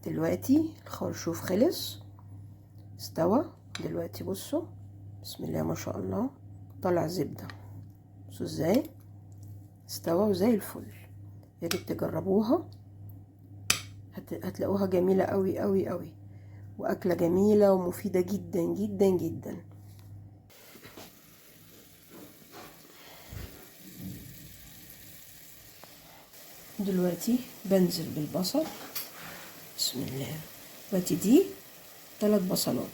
دلوقتي الخرشوف خلص استوى. دلوقتي بصوا، بسم الله ما شاء الله، طلع زبدة. بصوا ازاي استوى وزي الفل. يا ريت تجربوها، هتلاقوها جميلة قوي قوي قوي، واكلة جميلة ومفيدة جدا جدا جدا. دلوقتي بنزل بالبصل. بسم الله. دلوقتي دي 3 بصلات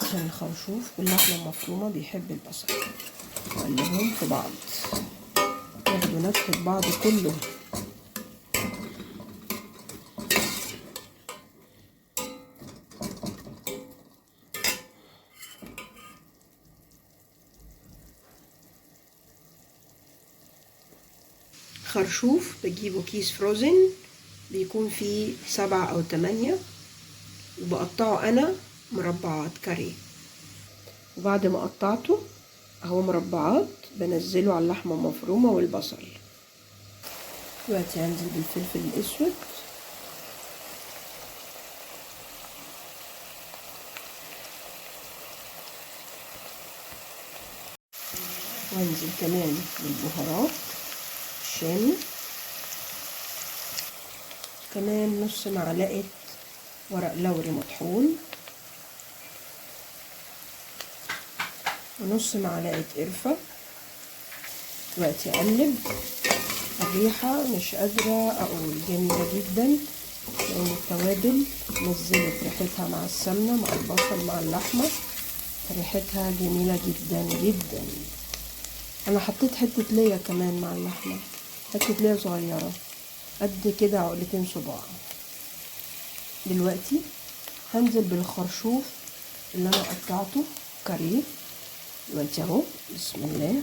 عشان الخرشوف باللحمة المفرومة بيحب البصل. وقلبهم في بعض ياخدوا نكهة بعض كلهم. خرشوف بجيبه كيس فروزن، بيكون فيه 7 أو 8، وبقطعه أنا مربعات كاري. وبعد ما قطعته اهو مربعات بنزله على اللحمة المفرومة والبصل. دلوقتي هنزل بالفلفل الأسود، وانزل كمان بالبهارات الشامي، كمان نص معلقة ورق لوري مطحون، ونص معلقة قرفة. دلوقتي اقلب. الريحة مش قادرة اقول، جميلة جدا، لان التوابل نزلت ريحتها مع السمنة مع البصل مع اللحمة، ريحتها جميلة جدا جدا. انا حطيت حتة ليا كمان مع اللحمة، حتة ليا صغيرة قد كده عقلتين صباع. دلوقتي هنزل بالخرشوف اللي انا قطعته كاريه. دلوقتي اهو بسم الله.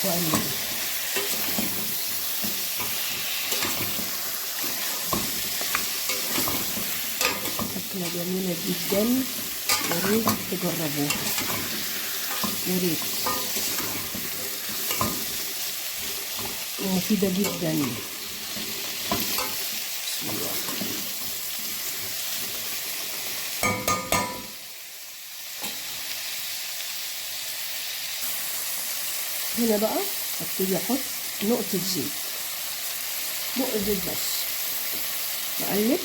وقلب. أكلة جميلة جدا، يا ريت تجربوها، يا ريت، ومفيدة جدا. بسم الله. هنا بقى هبتدي احط نقطة زيت، نقطة زيت بس، واقلب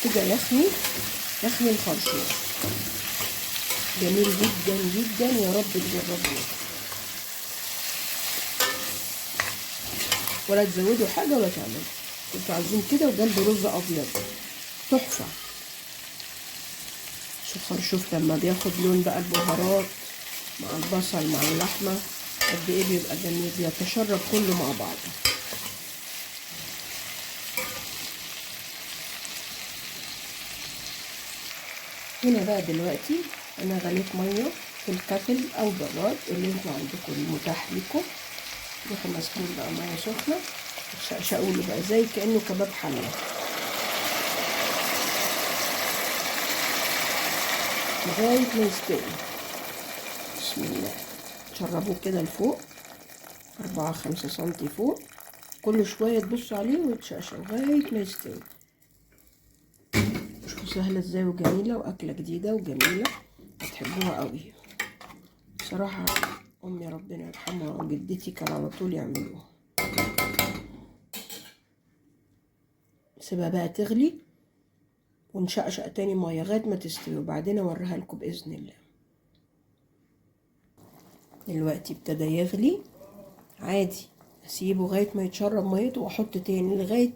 كده يخني الخرشوف. جميل جدا جدا، يا رب تجربوه، ولا تزودوا حاجة ولا تعملوا، انتوا عايزين كده وجنب رز ابيض تحفة. شوف الخرشوف لما بياخد لون بقى البهارات مع البصل مع اللحمة قد ايه بيبقى جميل، بيتشرب كله مع بعضه. هنا بقى دلوقتي انا غليت ميه في الكاتل او براد اللي انتوا عندكم المتاح لكم. روحوا ماسكين بقى ميه سخنه وتشقشقوا له بقى زي كانه كباب حله لغايه ما يستوي. بسم الله. تشربوه كده لفوق 4-5 سنتي فوق، كل شويه تبصوا عليه وتشقشقوا لغايه ما يستوي. شوفوا سهله ازاي وجميله، واكله جديده وجميله هتحبوها قوي بصراحه. امي ربنا يرحمها وجدتي كانوا على طول يعملوها. سيبها بقى تغلي ونشقشق تاني ميه لغايه ما تستوي، وبعدين اوريها لكم باذن الله. دلوقتي ابتدى يغلي عادي، اسيبه لغايه ما يتشرب ميته واحط تاني لغايه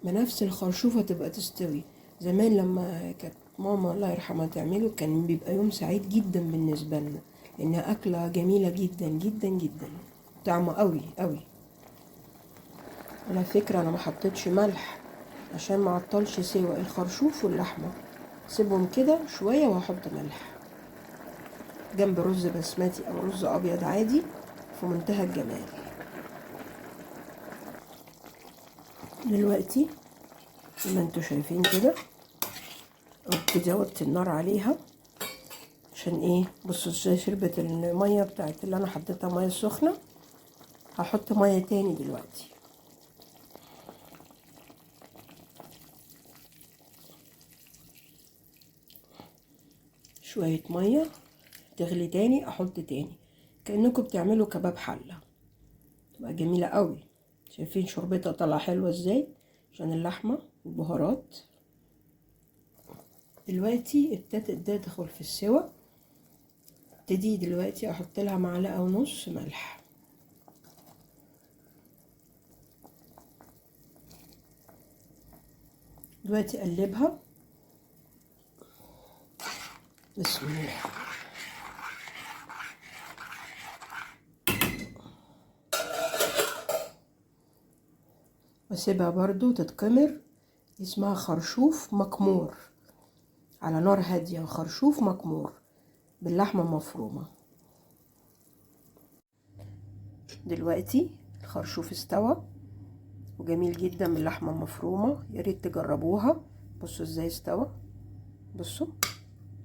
ما نفس الخرشوفه تبقى تستوي. زمان لما كانت ماما الله يرحمها تعمله كان بيبقى يوم سعيد جدا بالنسبه لنا، لانها اكله جميله جدا جدا جدا، طعمه قوي قوي. على فكره انا ما حطيتش ملح عشان ما عطلش سوا الخرشوف واللحمه، سيبهم كده شويه وهحط ملح جنب رز بسمتي او رز ابيض عادي في منتهى الجمال. دلوقتي زي ما انتوا شايفين كده ابتدي اوطي النار عليها عشان ايه؟ بصوا ازاي شربت الميه بتاعت اللي انا حطيتها ميه سخنه. هحط ميه تاني دلوقتي، شويه ميه تغلي تاني، احط تاني كأنكم بتعملوا كباب حله، تبقى جميله قوي. شايفين شربتها طالعه حلوه ازاي عشان اللحمه والبهارات. دلوقتي ابتدت تدخل في السوا. ابتدي دلوقتي احط لها معلقه ونص ملح. دلوقتي اقلبها. بسم الله. واسيبها برضو تتقمر. اسمها خرشوف مكمور على نار هادية، خرشوف مكمور باللحمة المفرومة. دلوقتي الخرشوف استوى وجميل جدا باللحمة المفرومة، يا ريت تجربوها. بصوا ازاي استوى، بصوا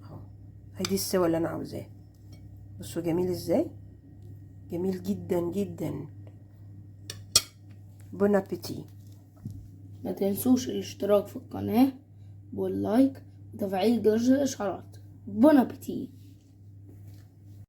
اهو، هي دي السوا اللي انا عاوزاه. بصوا جميل ازاي، جميل جدا جدا. بون ابيتي. ما تنسوش الاشتراك في القناة واللايك وتفعيل جرس الإشعارات. بون أبيتي.